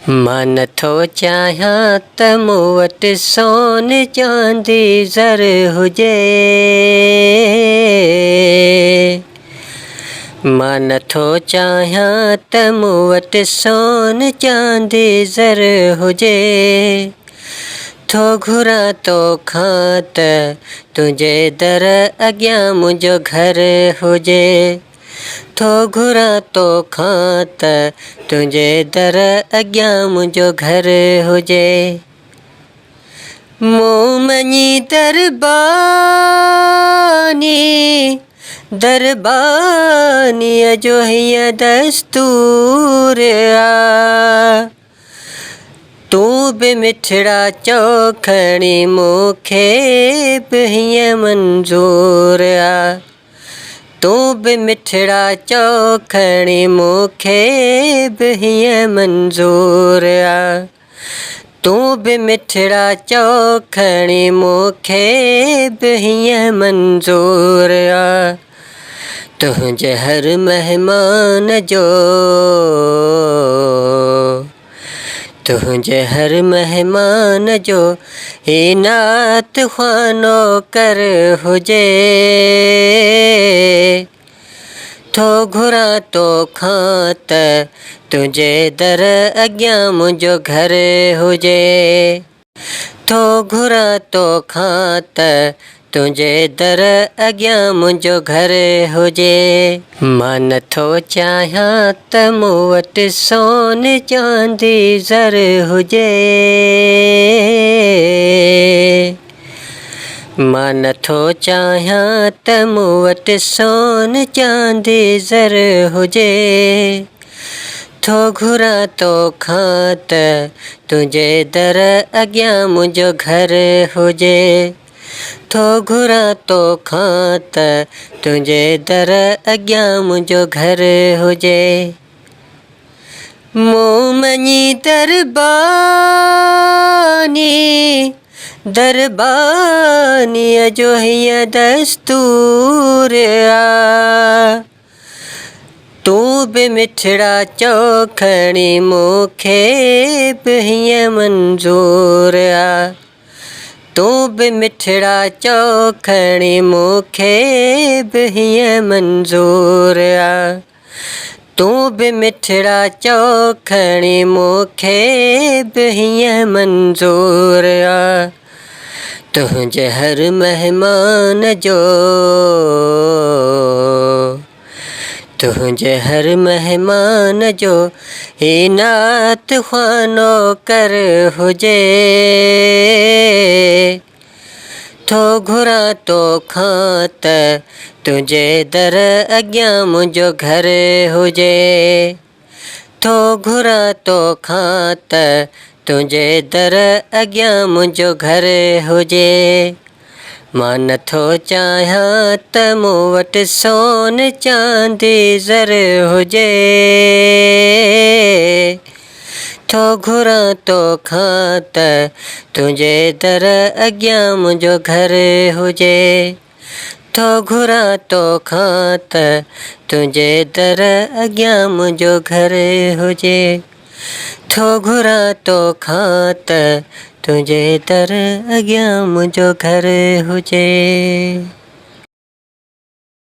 मां नथो चाहियां त मूं वटि सोन चांदी ज़र हुजे। मां नथो चाहियां त मूं वटि सोन चांदी ज़र हुजे। थो घुरां तोखां त तुंहिंजे दर अॻियां मुंहिंजो घर हुजे। थो घुरां तोखां त तुंहिंजे दर अॻियां मुंहिंजो घर हुजे। मूं मञी दरबानीअ जो हीअं दस्तूर आ। तूं बि मिठड़ा चओ खणी मूंखे बि हीअं मंज़ूर आ। तूं बि मिठड़ा चओ खणी मूंखे बि हीअं मंज़ूर आ। तूं बि मिठड़ा चओ खणी मूंखे बि हीअं मंज़ूर आ। तुंहिंजे हर महिमान जो तुंहिंजे हर महिमान जो ही नात ख़्वानो कर हुजे। थो घुरां तोखां त तुंहिंजे दर अॻियां मुंहिंजो घर हुजे। थो घुरां तोखां त तुंहिंजे दर अॻियां मुंहिंजो घर हुजे। मां नथो चाहियां त मूं वटि सोन चांदी ज़र हुजे। मां नथो चाहियां त मूं वटि सोन चांदी ज़र हुजे। थो घुरां तोखां त तुंहिंजे दर अॻियां मुंहिंजो घर हुजे। थो घुरां तोखां त तुंहिंजे दर अॻियां मुंहिंजो घर हुजे। मूं मञी दरबानीअ जो हीअं दस्तूर आ। तूं बि मिठड़ा चओ खणी मूंखे बि हीअं मंज़ूर आ। तूं बि मिठड़ा चओ खणी मूंखे बि हीअं मंज़ूर आ। तूं बि मिठड़ा चओ खणी मूंखे बि हीअं मंज़ूर आ। तुंहिंजे हर महिमान जो तुंहिंजे हर महिमान जो ही नात ख़्वानो कर हुजे। थो घुरां तोखां त तुंहिंजे दर अॻियां मुंहिंजो घर हुजे। थो घुरां तोखां त तुंहिंजे दर अॻियां मुंहिंजो घर हुजे। मां नथो चाहियां त मूं वटि सोन चांदी ज़र हुजे। थो घुरां तोखां त तुंहिंजे दर अॻियां मुंहिंजो घर हुजे। थो घुरां तोखां त तुंहिंजे दर अॻियां मुंहिंजो घर हुजे। थो घुरां तोखां त तुंहिंजे दर अॻियां मुंहिंजो घर हुजे।